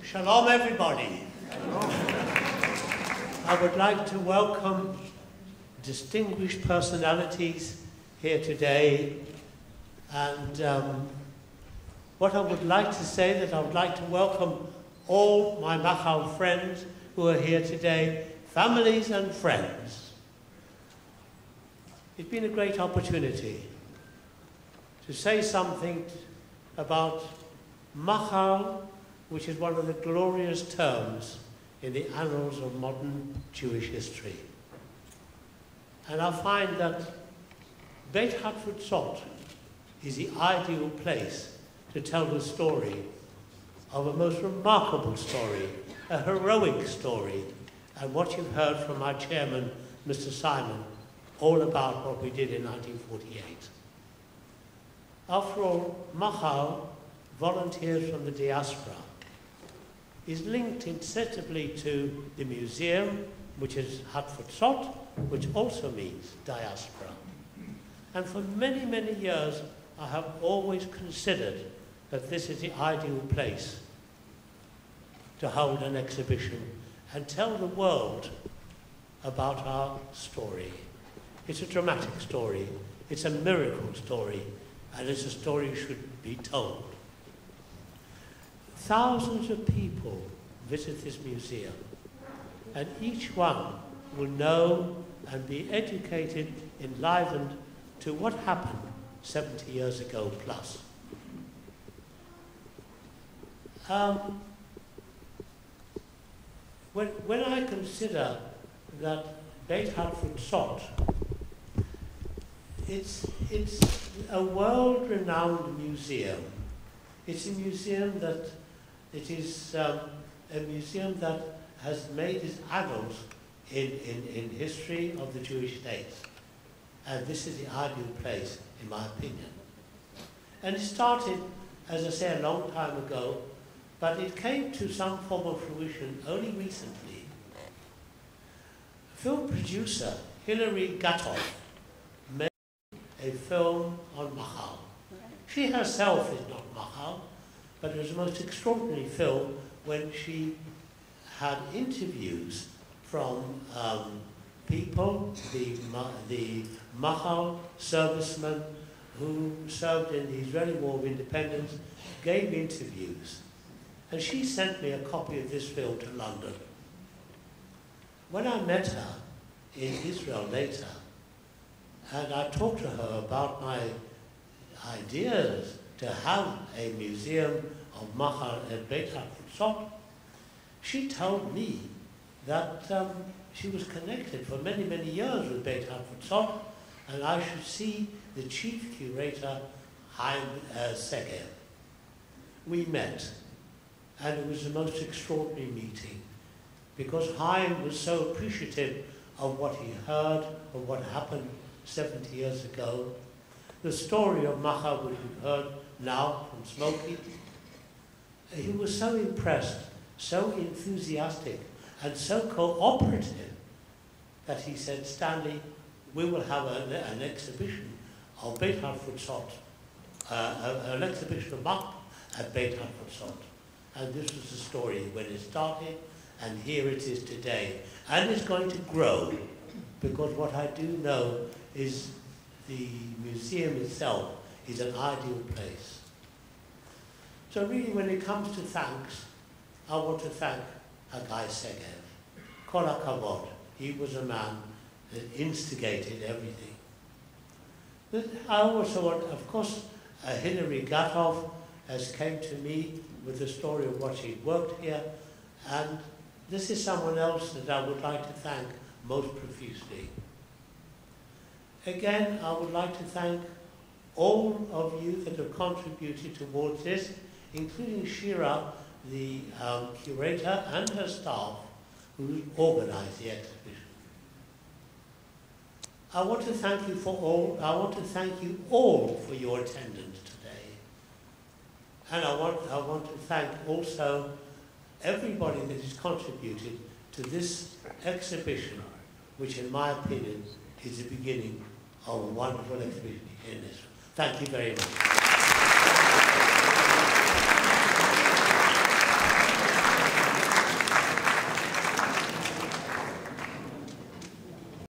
Shalom, everybody. Shalom. I would like to welcome distinguished personalities here today. And what I would like to say that I would like to welcome all my Machal friends who are here today, families and friends. It's been a great opportunity to say something about Machal, which is one of the glorious terms in the annals of modern Jewish history. And I find that Beit HaTfutzot is the ideal place to tell the story of a most remarkable story, a heroic story, and what you've heard from my chairman, Mr. Simon, all about what we did in 1948. After all, Machal, volunteers from the diaspora, is linked inseparably to the museum, which is Hatfutzot, which also means diaspora. And for many, many years, I have always considered that this is the ideal place to hold an exhibition and tell the world about our story. It's a dramatic story, it's a miracle story, and it's a story that should be told. Thousands of people visit this museum, and each one will know and be educated, enlivened to what happened 70 years ago plus. When I consider that Beit HaTfutzot, it's a world-renowned museum. It's a museum that has made its annals in history of the Jewish state. And this is the ideal place, in my opinion. And it started, as I say, a long time ago, but it came to some form of fruition only recently. Film producer Hilary Gatoff made a film on Machal. She herself is not Machal, but it was the most extraordinary film when she had interviews from people, the Machal servicemen who served in the Israeli War of Independence, gave interviews. And she sent me a copy of this film to London. When I met her in Israel later, and I talked to her about my ideas to have a museum of Machal at Beit HaTfutzot, she told me that she was connected for many, many years with Beit HaTfutzot, and I should see the chief curator, Chaim Segev. We met, and it was the most extraordinary meeting, because Chaim was so appreciative of what he heard, of what happened 70 years ago. The story of Machal, which we've heard now from Smokey, he was so impressed, so enthusiastic, and so cooperative that he said, Stanley, we will have an exhibition of Beit HaTfutzot, an exhibition of Machal at Beit HaTfutzot. And this was the story when it started, and here it is today. And it's going to grow, because what I do know is the museum itself is an ideal place. So really, when it comes to thanks, I want to thank Hagai Segev. Kol HaKavod. He was a man that instigated everything. But I also want, of course, Hilary Gatoff has came to me with the story of what she'd worked here, and this is someone else that I would like to thank most profusely. Again, I would like to thank all of you that have contributed towards this, including Shira, the curator, and her staff, who organized the exhibition. I want to thank you all for your attendance today. And I want to thank also everybody that has contributed to this exhibition, which in my opinion is the beginning of a wonderful exhibition in Israel. Thank you very much.